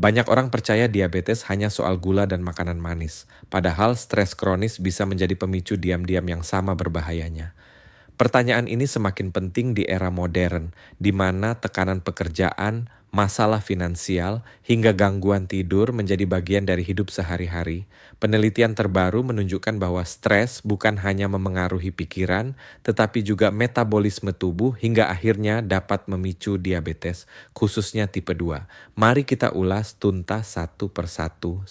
Banyak orang percaya diabetes hanya soal gula dan makanan manis, padahal stres kronis bisa menjadi pemicu diam-diam yang sama berbahayanya. Pertanyaan ini semakin penting di era modern, di mana tekanan pekerjaan, masalah finansial, hingga gangguan tidur menjadi bagian dari hidup sehari-hari. Penelitian terbaru menunjukkan bahwa stres bukan hanya memengaruhi pikiran, tetapi juga metabolisme tubuh hingga akhirnya dapat memicu diabetes, khususnya tipe 2. Mari kita ulas tuntas satu persatu.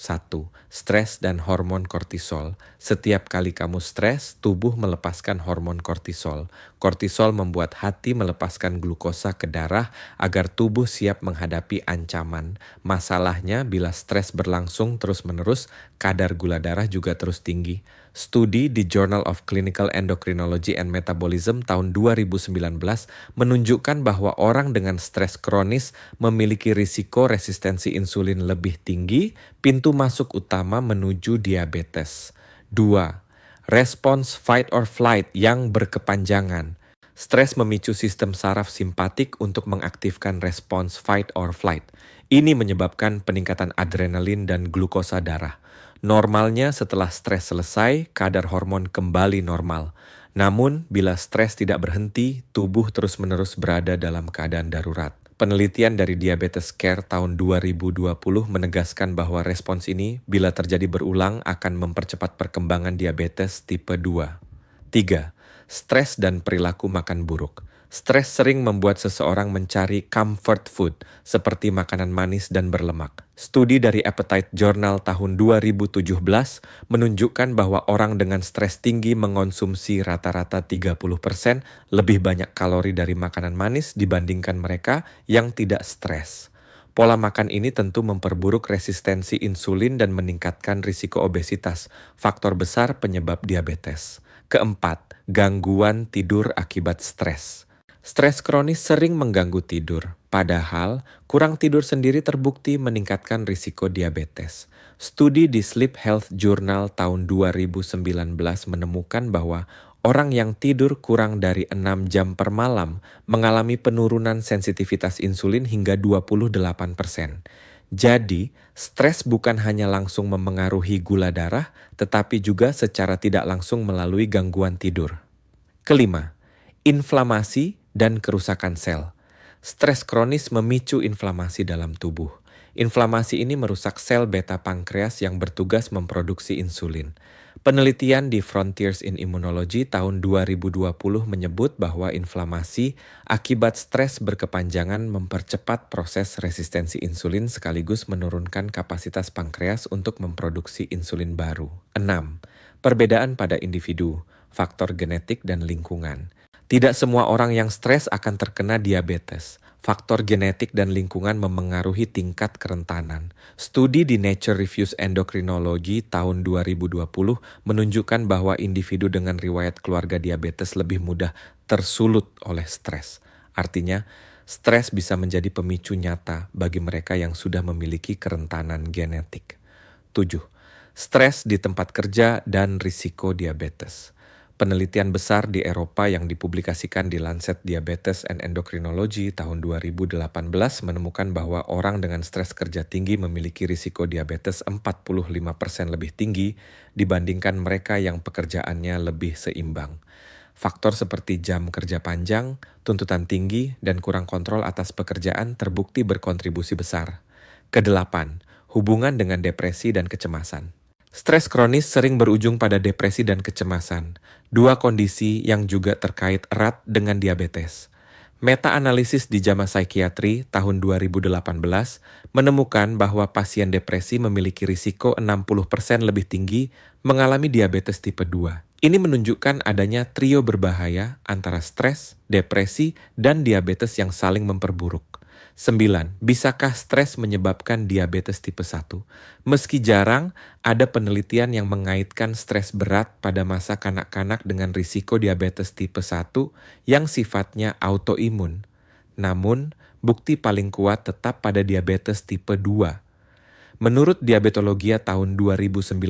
Stres dan hormon kortisol. Setiap kali kamu stres, tubuh melepaskan hormon kortisol. Kortisol membuat hati melepaskan glukosa ke darah agar tubuh siap menghadapi ancaman. Masalahnya, bila stres berlangsung terus-menerus, kadar gula darah juga terus tinggi. Studi di Journal of Clinical Endocrinology and Metabolism tahun 2019 menunjukkan bahwa orang dengan stres kronis memiliki risiko resistensi insulin lebih tinggi, pintu masuk utama menuju diabetes. 2. Respons fight or flight yang berkepanjangan. Stres memicu sistem saraf simpatik untuk mengaktifkan respons fight or flight. Ini menyebabkan peningkatan adrenalin dan glukosa darah. Normalnya setelah stres selesai, kadar hormon kembali normal. Namun, bila stres tidak berhenti, tubuh terus-menerus berada dalam keadaan darurat. Penelitian dari Diabetes Care tahun 2020 menegaskan bahwa respons ini bila terjadi berulang akan mempercepat perkembangan diabetes tipe 2. 3. Stres dan perilaku makan buruk. Stres sering membuat seseorang mencari comfort food seperti makanan manis dan berlemak. Studi dari Appetite Journal tahun 2017 menunjukkan bahwa orang dengan stres tinggi mengonsumsi rata-rata 30% lebih banyak kalori dari makanan manis dibandingkan mereka yang tidak stres. Pola makan ini tentu memperburuk resistensi insulin dan meningkatkan risiko obesitas, faktor besar penyebab diabetes. Keempat, gangguan tidur akibat stres. Stres kronis sering mengganggu tidur, padahal kurang tidur sendiri terbukti meningkatkan risiko diabetes. Studi di Sleep Health Journal tahun 2019 menemukan bahwa orang yang tidur kurang dari 6 jam per malam mengalami penurunan sensitivitas insulin hingga 28%. Jadi, stres bukan hanya langsung memengaruhi gula darah, tetapi juga secara tidak langsung melalui gangguan tidur. Kelima, inflamasi dan kerusakan sel. Stres kronis memicu inflamasi dalam tubuh. Inflamasi ini merusak sel beta pankreas yang bertugas memproduksi insulin. Penelitian di Frontiers in Immunology tahun 2020 menyebut bahwa inflamasi akibat stres berkepanjangan mempercepat proses resistensi insulin sekaligus menurunkan kapasitas pankreas untuk memproduksi insulin baru. 6. Perbedaan pada individu, faktor genetik dan lingkungan. Tidak semua orang yang stres akan terkena diabetes. Faktor genetik dan lingkungan memengaruhi tingkat kerentanan. Studi di Nature Reviews Endocrinology tahun 2020 menunjukkan bahwa individu dengan riwayat keluarga diabetes lebih mudah tersulut oleh stres. Artinya, stres bisa menjadi pemicu nyata bagi mereka yang sudah memiliki kerentanan genetik. 7. Stres di tempat kerja dan risiko diabetes. Penelitian besar di Eropa yang dipublikasikan di Lancet Diabetes and Endocrinology tahun 2018 menemukan bahwa orang dengan stres kerja tinggi memiliki risiko diabetes 45% lebih tinggi dibandingkan mereka yang pekerjaannya lebih seimbang. Faktor seperti jam kerja panjang, tuntutan tinggi, dan kurang kontrol atas pekerjaan terbukti berkontribusi besar. Kedelapan, hubungan dengan depresi dan kecemasan. Stres kronis sering berujung pada depresi dan kecemasan, dua kondisi yang juga terkait erat dengan diabetes. Meta-analisis di JAMA Psikiatri tahun 2018 menemukan bahwa pasien depresi memiliki risiko 60% lebih tinggi mengalami diabetes tipe 2. Ini menunjukkan adanya trio berbahaya antara stres, depresi, dan diabetes yang saling memperburuk. 9. Bisakah stres menyebabkan diabetes tipe 1? Meski jarang, ada penelitian yang mengaitkan stres berat pada masa kanak-kanak dengan risiko diabetes tipe 1 yang sifatnya autoimun. Namun, bukti paling kuat tetap pada diabetes tipe 2. Menurut Diabetologia tahun 2019,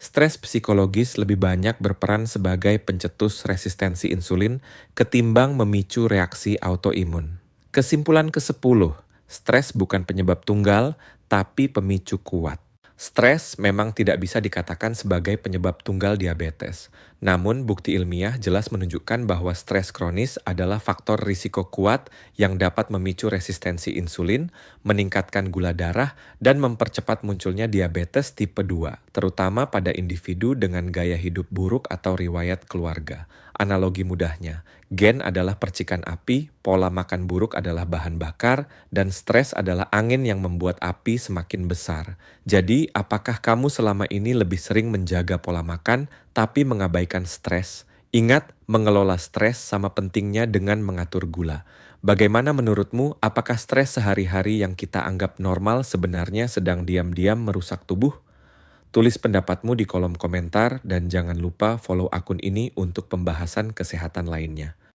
stres psikologis lebih banyak berperan sebagai pencetus resistensi insulin ketimbang memicu reaksi autoimun. Kesimpulan ke-10, Stres bukan penyebab tunggal, tapi pemicu kuat. Stres memang tidak bisa dikatakan sebagai penyebab tunggal diabetes. Namun, bukti ilmiah jelas menunjukkan bahwa stres kronis adalah faktor risiko kuat yang dapat memicu resistensi insulin, meningkatkan gula darah, dan mempercepat munculnya diabetes tipe 2, terutama pada individu dengan gaya hidup buruk atau riwayat keluarga. Analogi mudahnya, gen adalah percikan api, pola makan buruk adalah bahan bakar, dan stres adalah angin yang membuat api semakin besar. Jadi, apakah kamu selama ini lebih sering menjaga pola makan, tapi mengabaikan stres? Ingat, mengelola stres sama pentingnya dengan mengatur gula. Bagaimana menurutmu, apakah stres sehari-hari yang kita anggap normal sebenarnya sedang diam-diam merusak tubuh? Tulis pendapatmu di kolom komentar dan jangan lupa follow akun ini untuk pembahasan kesehatan lainnya.